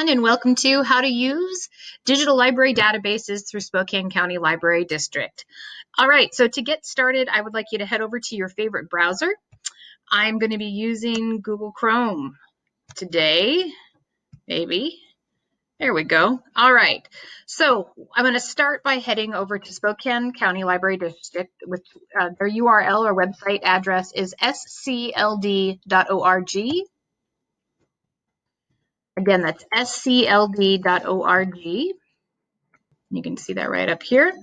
everyone, and welcome to How to Use Digital Library Databases through Spokane County Library District. All right, so to get started, I would like you to head over to your favorite browser. I'm going to be using Google Chrome today, maybe. There we go. All right, so I'm going to start by heading over to Spokane County Library District, with their URL or website address is scld.org. Again, that's scld.org. You can see that right up here.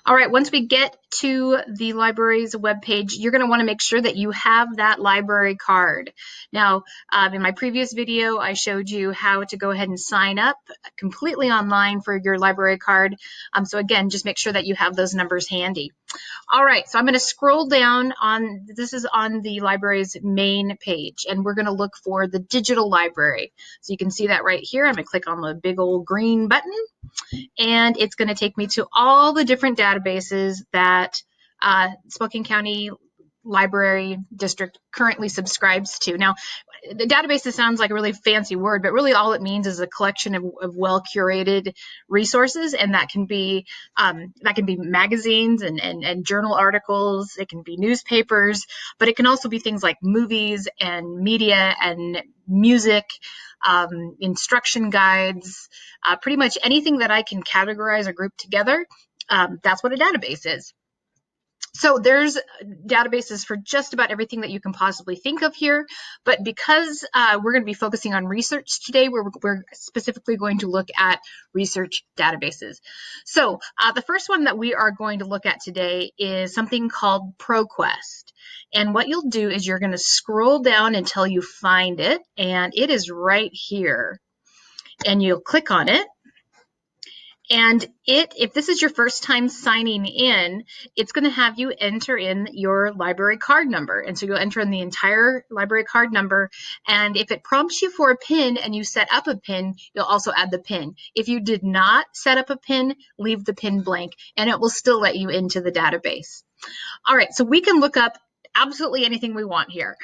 All right, once we get to the library's webpage, you're going to want to make sure that you have that library card. Now, in my previous video, I showed you how to go ahead and sign up completely online for your library card. So again, just make sure that you have those numbers handy. All right, so I'm going to scroll down on, this is on the library's main page, and we're going to look for the digital library. So you can see that right here. I'm going to click on the big old green button, and it's going to take me to all the different databases that Spokane County Library District currently subscribes to. Now, the databases sounds like a really fancy word, but really all it means is a collection of well-curated resources, and that can be magazines and journal articles. It can be newspapers, but it can also be things like movies and media and music, instruction guides, pretty much anything that I can categorize or group together. That's what a database is. So there's databases for just about everything that you can possibly think of here, but because we're going to be focusing on research today, we're specifically going to look at research databases. So the first one that we are going to look at today is something called Proquest. And what you'll do is you're going to scroll down until you find it, and it is right here. And you'll click on it. And if this is your first time signing in, it's going to have you enter in your library card number. And so you'll enter in the entire library card number. And if it prompts you for a PIN and you set up a PIN, you'll also add the PIN. If you did not set up a PIN, leave the PIN blank, and it will still let you into the database. All right, so we can look up absolutely anything we want here.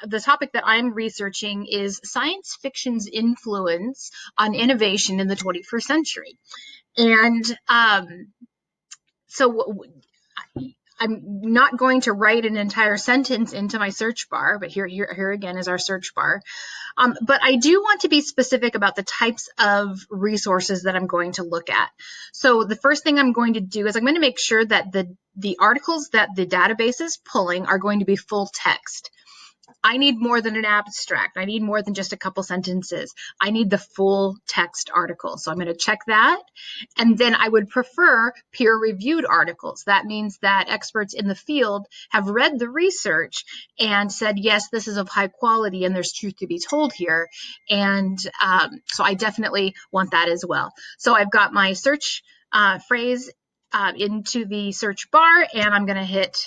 The topic that I'm researching is science fiction's influence on innovation in the 21st century. And so I'm not going to write an entire sentence into my search bar, but here again is our search bar. But I do want to be specific about the types of resources that I'm going to look at. So the first thing I'm going to do is I'm going to make sure that the articles that the database is pulling are going to be full text. I need more than an abstract. I need more than just a couple sentences. I need the full text article. So I'm going to check that. And then I would prefer peer-reviewed articles. That means that experts in the field have read the research and said, yes, this is of high quality and there's truth to be told here. And so I definitely want that as well. So I've got my search phrase into the search bar, and I'm going to hit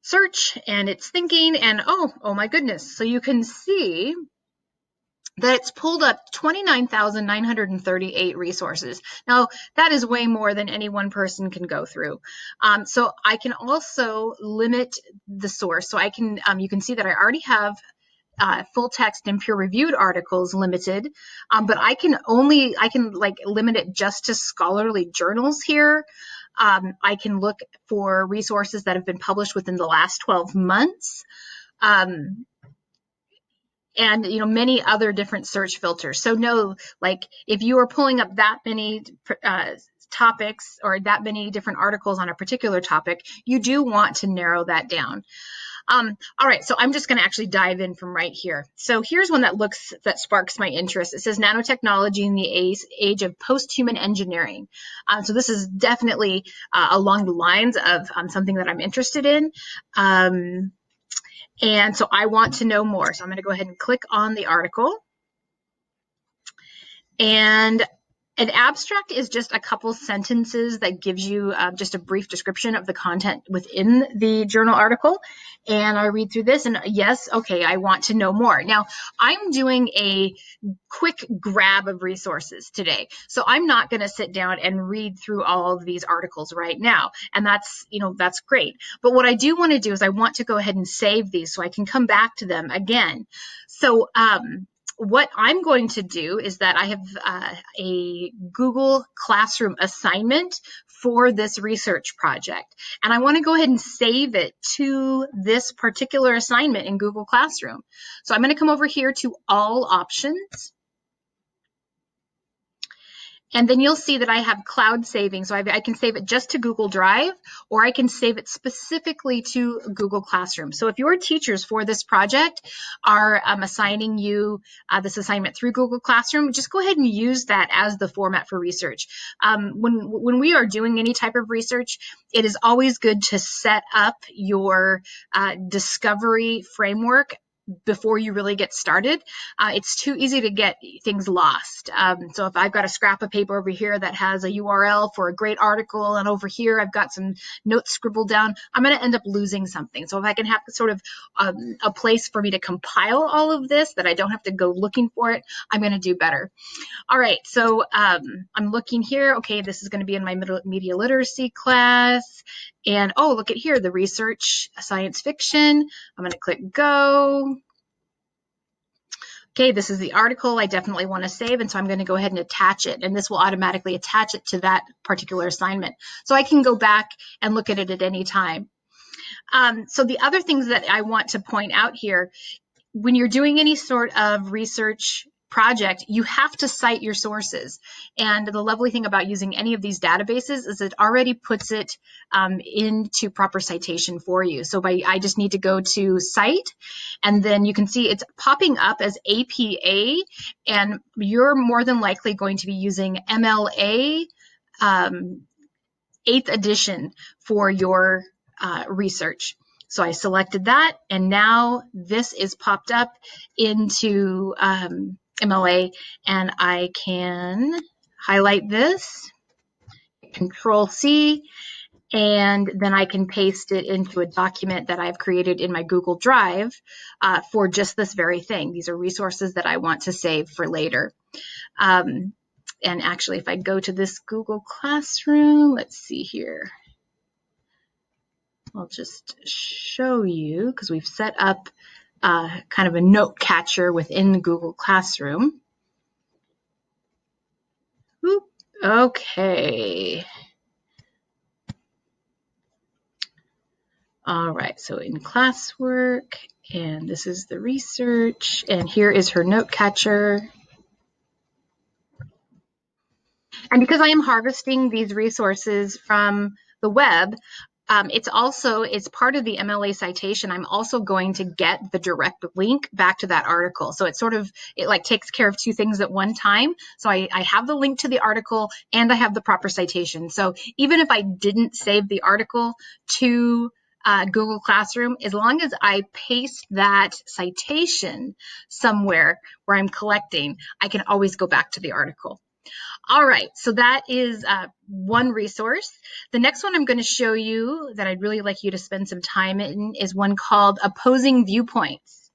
search, and it's thinking, and oh my goodness. So you can see that it's pulled up 29,938 resources. Now, that is way more than any one person can go through. So I can also limit the source. So I can, you can see that I already have full text and peer-reviewed articles limited, but I can limit it just to scholarly journals here. I can look for resources that have been published within the last 12 months, and many other different search filters. So no, like if you are pulling up that many topics or that many different articles on a particular topic, you do want to narrow that down. All right, so I'm just going to actually dive in from right here. So here's one that sparks my interest. It says nanotechnology in the age of post-human engineering. So this is definitely along the lines of something that I'm interested in. And so I want to know more. So I'm going to go ahead and click on the article. And an abstract is just a couple sentences that gives you just a brief description of the content within the journal article. And I read through this and yes, okay, I want to know more. Now, I'm doing a quick grab of resources today. So I'm not going to sit down and read through all of these articles right now. And that's great. But what I do want to do is I want to go ahead and save these so I can come back to them again. So what I'm going to do is that I have a Google Classroom assignment for this research project. And I want to go ahead and save it to this particular assignment in Google Classroom. So I'm going to come over here to All Options. And then you'll see that I have cloud saving. So I can save it just to Google Drive, or I can save it specifically to Google Classroom. So if your teachers for this project are assigning you this assignment through Google Classroom, just go ahead and use that as the format for research. When we are doing any type of research, it is always good to set up your discovery framework before you really get started. It's too easy to get things lost. So if I've got a scrap of paper over here that has a URL for a great article, and over here I've got some notes scribbled down, I'm going to end up losing something. So if I can have sort of a place for me to compile all of this that I don't have to go looking for it, I'm going to do better. All right, so I'm looking here. Okay, this is going to be in my media literacy class. And oh, look at here, the research science fiction. I'm going to click go. Okay, this is the article I definitely want to save, and so I'm going to go ahead and attach it, and this will automatically attach it to that particular assignment. So I can go back and look at it at any time. So the other things that I want to point out here, when you're doing any sort of research project, you have to cite your sources. And the lovely thing about using any of these databases is it already puts it into proper citation for you. So I just need to go to Cite, and then you can see it's popping up as APA, and you're more than likely going to be using MLA 8th edition for your research. So I selected that, and now this is popped up into MLA, and I can highlight this, Control C, and then I can paste it into a document that I've created in my Google Drive for just this very thing. These are resources that I want to save for later. And actually, if I go to this Google Classroom, let's see here. I'll just show you, because we've set up kind of a note catcher within Google Classroom. Oop, okay. All right, so in classwork, and this is the research, and here is her note catcher. And because I am harvesting these resources from the web, it's part of the MLA citation. I'm also going to get the direct link back to that article. So it like takes care of two things at one time. So I have the link to the article and I have the proper citation. So even if I didn't save the article to Google Classroom, as long as I paste that citation somewhere where I'm collecting, I can always go back to the article. All right, so that is one resource. The next one I'm going to show you that I'd really like you to spend some time in is one called Opposing Viewpoints.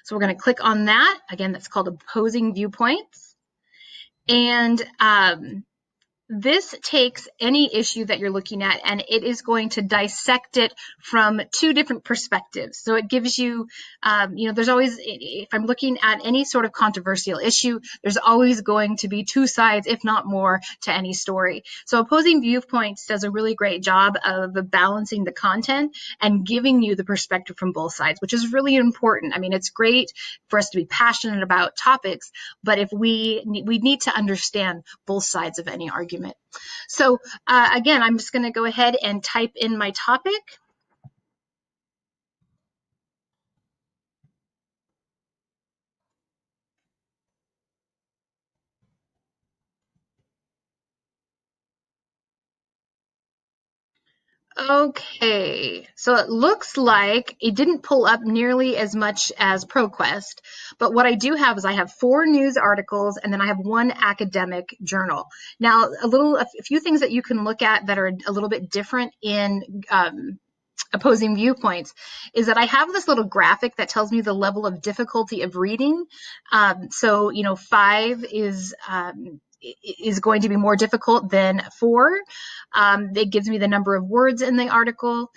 So we're going to click on that. Again, that's called Opposing Viewpoints. And this takes any issue that you're looking at, and it is going to dissect it from two different perspectives. So it gives you, there's always, if I'm looking at any sort of controversial issue, there's always going to be two sides, if not more, to any story. So Opposing Viewpoints does a really great job of balancing the content and giving you the perspective from both sides, which is really important. I mean, it's great for us to be passionate about topics, but if we need to understand both sides of any argument. So again, I'm just going to go ahead and type in my topic. Okay, so it looks like it didn't pull up nearly as much as Proquest, but what I do have is I have 4 news articles and then I have 1 academic journal. Now, a few things that you can look at that are a little bit different in Opposing Viewpoints is that I have this little graphic that tells me the level of difficulty of reading. So, 5 is going to be more difficult than 4. It gives me the number of words in the article.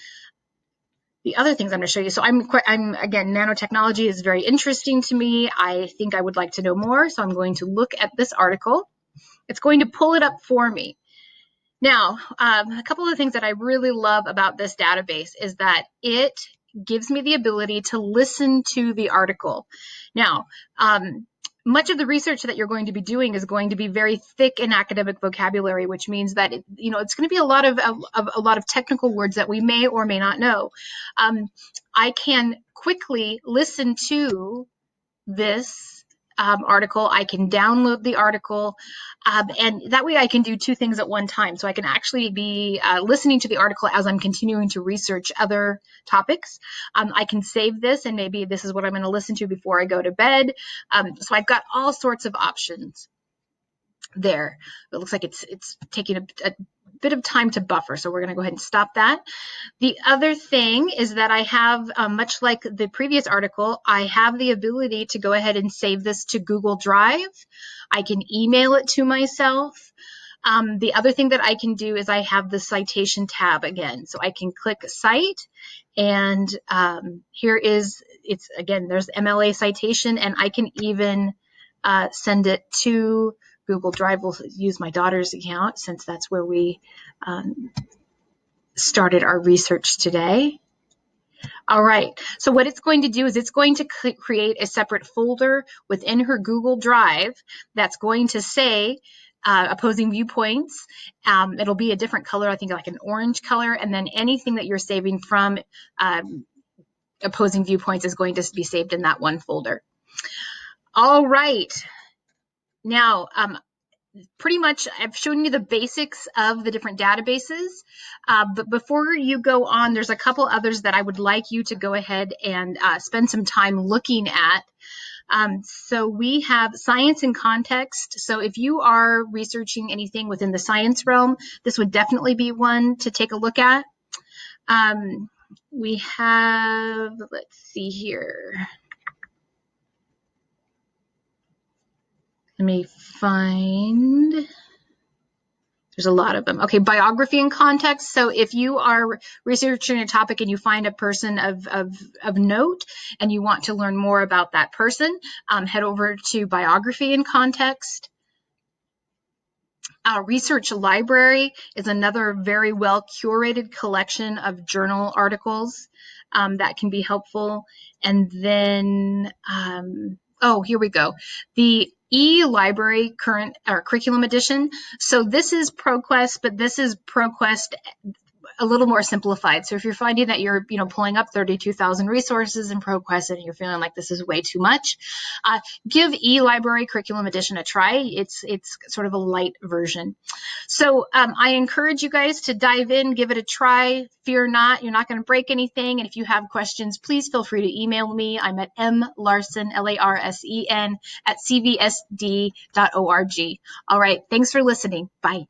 the other things I'm going to show you. So I'm again, nanotechnology is very interesting to me. I think I would like to know more. So I'm going to look at this article. It's going to pull it up for me. Now, a couple of things that I really love about this database is that it gives me the ability to listen to the article. Now, much of the research that you're going to be doing is going to be very thick in academic vocabulary, which means that it's going to be a lot of technical words that we may or may not know. I can quickly listen to this article. I can download the article, and that way I can do two things at one time. So I can actually be listening to the article as I'm continuing to research other topics. I can save this, and maybe this is what I'm going to listen to before I go to bed. So I've got all sorts of options there. It looks like it's taking a bit of time to buffer, so we're going to go ahead and stop that. The other thing is that I have, much like the previous article, I have the ability to go ahead and save this to Google Drive. I can email it to myself. The other thing that I can do is I have the citation tab again. So I can click cite, and here is, there's MLA citation, and I can even send it to Google Drive. We'll use my daughter's account since that's where we started our research today. All right, so what it's going to do is it's going to create a separate folder within her Google Drive that's going to say opposing viewpoints. It'll be a different color, I think like an orange color, and then anything that you're saving from opposing viewpoints is going to be saved in that one folder. All right, now pretty much I've shown you the basics of the different databases, but before you go on, there's a couple others that I would like you to go ahead and spend some time looking at. So we have science in context. So if you are researching anything within the science realm, this would definitely be one to take a look at. We have, let's see here. Let me find, there's a lot of them. Okay, biography and context. So if you are researching a topic and you find a person of note and you want to learn more about that person, head over to biography and context. Research library is another very well curated collection of journal articles that can be helpful. And then, oh, here we go. The e-library curriculum edition. So this is Proquest, but this is Proquest a little more simplified. So if you're finding that you're pulling up 32,000 resources in Proquest and you're feeling like this is way too much, give e-library curriculum edition a try. It's sort of a light version. So I encourage you guys to dive in, give it a try. Fear not, you're not going to break anything. And if you have questions, please feel free to email me. I'm at mlarsen, LARSEN, @cvsd.org. All right, thanks for listening. Bye.